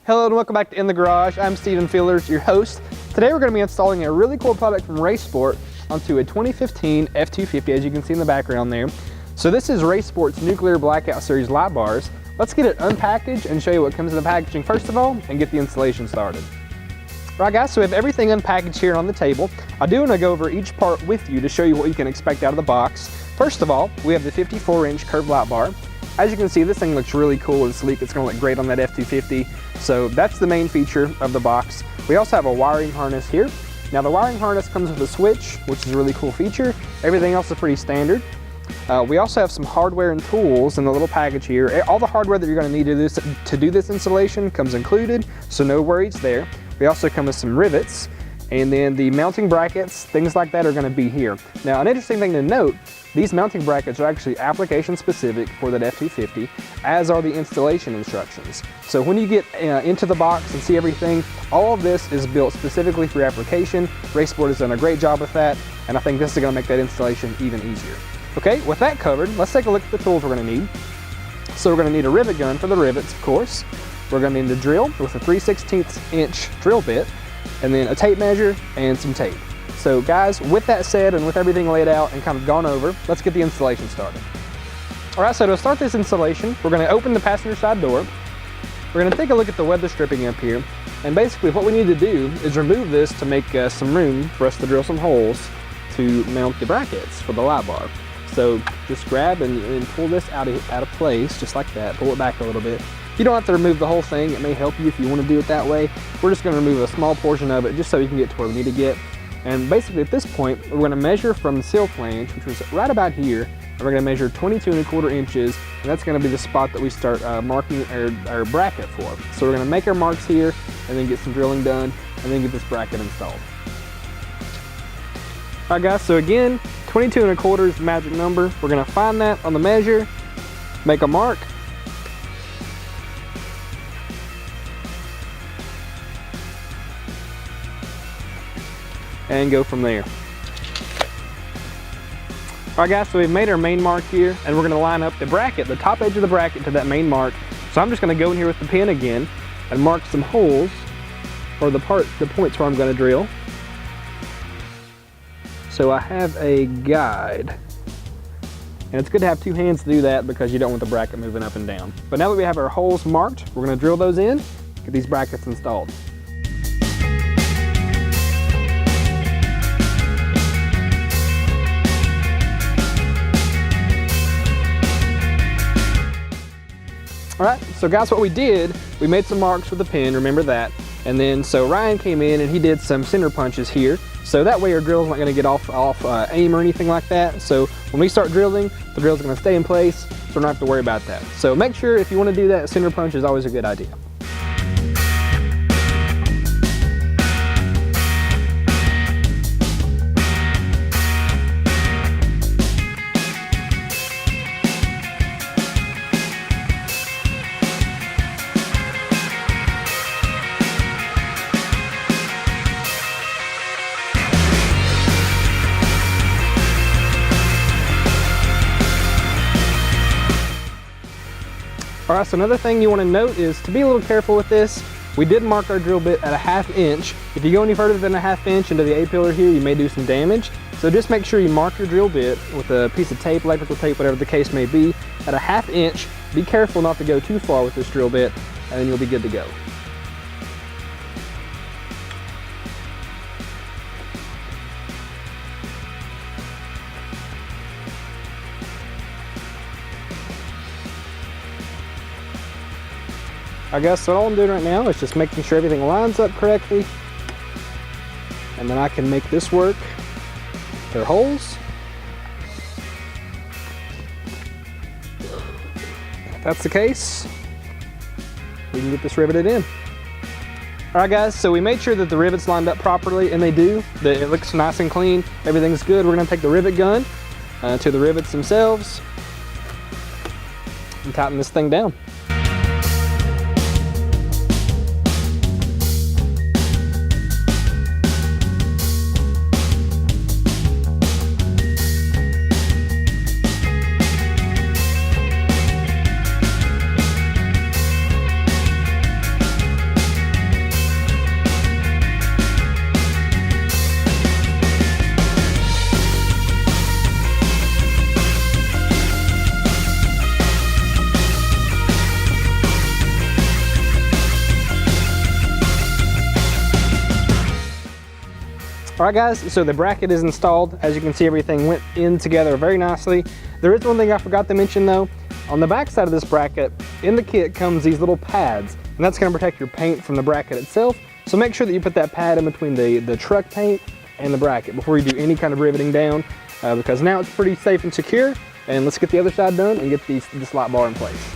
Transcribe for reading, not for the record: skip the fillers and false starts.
Hello and welcome back to In the Garage. I'm Steven Fielders, your host. Today we're going to be installing a really cool product from Race Sport onto a 2015 F250, as you can see in the background there. So this is Race Sport's Nuclear Blackout Series light bars. Let's get it unpackaged and show you what comes in the packaging first of all and get the installation started. All right guys, so we have everything unpackaged here on the table. I do want to go over each part with you to show you what you can expect out of the box. First of all, we have the 54-inch curved light bar. As you can see, this thing looks really cool and sleek. It's going to look great on that F250. So that's the main feature of the box. We also have a wiring harness here. Now the wiring harness comes with a switch, which is a really cool feature. Everything else is pretty standard. We also have some hardware and tools in the little package here. All the hardware that you're going to need to do this installation comes included, so no worries there. We also come with some rivets, and then the mounting brackets, things like that are going to be here. Now an interesting thing to note, these mounting brackets are actually application specific for that F250, as are the installation instructions. So when you get into the box and see everything, all of this is built specifically for your application. Race Sport has done a great job with that, and I think this is going to make that installation even easier. Okay, with that covered, let's take a look at the tools we're going to need. So we're going to need a rivet gun for the rivets, of course. We're going to need a drill with a 3/16 inch drill bit, and then a tape measure and some tape. So guys, with that said and with everything laid out and kind of gone over, let's get the installation started. All right, so to start this installation, we're going to open the passenger side door. We're going to take a look at the weather stripping up here. And basically what we need to do is remove this to make some room for us to drill some holes to mount the brackets for the light bar. So just grab and pull this out of place, just like that. Pull it back a little bit. You don't have to remove the whole thing. It may help you if you want to do it that way. We're just going to remove a small portion of it just so we can get to where we need to get. And basically at this point, we're going to measure from the seal flange, which was right about here, and we're going to measure 22¼ inches, and that's going to be the spot that we start marking our bracket for. So we're going to make our marks here, and then get some drilling done, and then get this bracket installed. All right guys, so again, 22¼ is the magic number. We're going to find that on the measure, make a mark, and go from there. All right guys, so we've made our main mark here, and we're going to line up the bracket, the top edge of the bracket, to that main mark. So I'm just going to go in here with the pen again and mark some holes, or the points where I'm going to drill. So I have a guide, and it's good to have two hands to do that because you don't want the bracket moving up and down. But now that we have our holes marked, we're going to drill those in, get these brackets installed. All right, so guys, what we did, we made some marks with the pen, remember that. And then, so Ryan came in and he did some center punches here. So that way our drill's not gonna get off aim or anything like that. So when we start drilling, the drill's gonna stay in place, so we don't have to worry about that. So make sure if you wanna do that, a center punch is always a good idea. All right, so another thing you want to note is to be a little careful with this. We did mark our drill bit at a 1/2 inch. If you go any further than a 1/2 inch into the A-pillar here, you may do some damage. So just make sure you mark your drill bit with a piece of tape, electrical tape, whatever the case may be, at a 1/2 inch. Be careful not to go too far with this drill bit, and then you'll be good to go. I guess what all I'm doing right now is just making sure everything lines up correctly, and then I can make this work. There are holes. If that's the case, we can get this riveted in. All right guys, so we made sure that the rivets lined up properly, and they do. It looks nice and clean. Everything's good. We're gonna take the rivet gun to the rivets themselves and tighten this thing down. All right guys, so the bracket is installed. As you can see, everything went in together very nicely. There is one thing I forgot to mention though. On the back side of this bracket, in the kit comes these little pads, and that's gonna protect your paint from the bracket itself. So make sure that you put that pad in between the truck paint and the bracket before you do any kind of riveting down, because now it's pretty safe and secure. And let's get the other side done and get this light bar in place.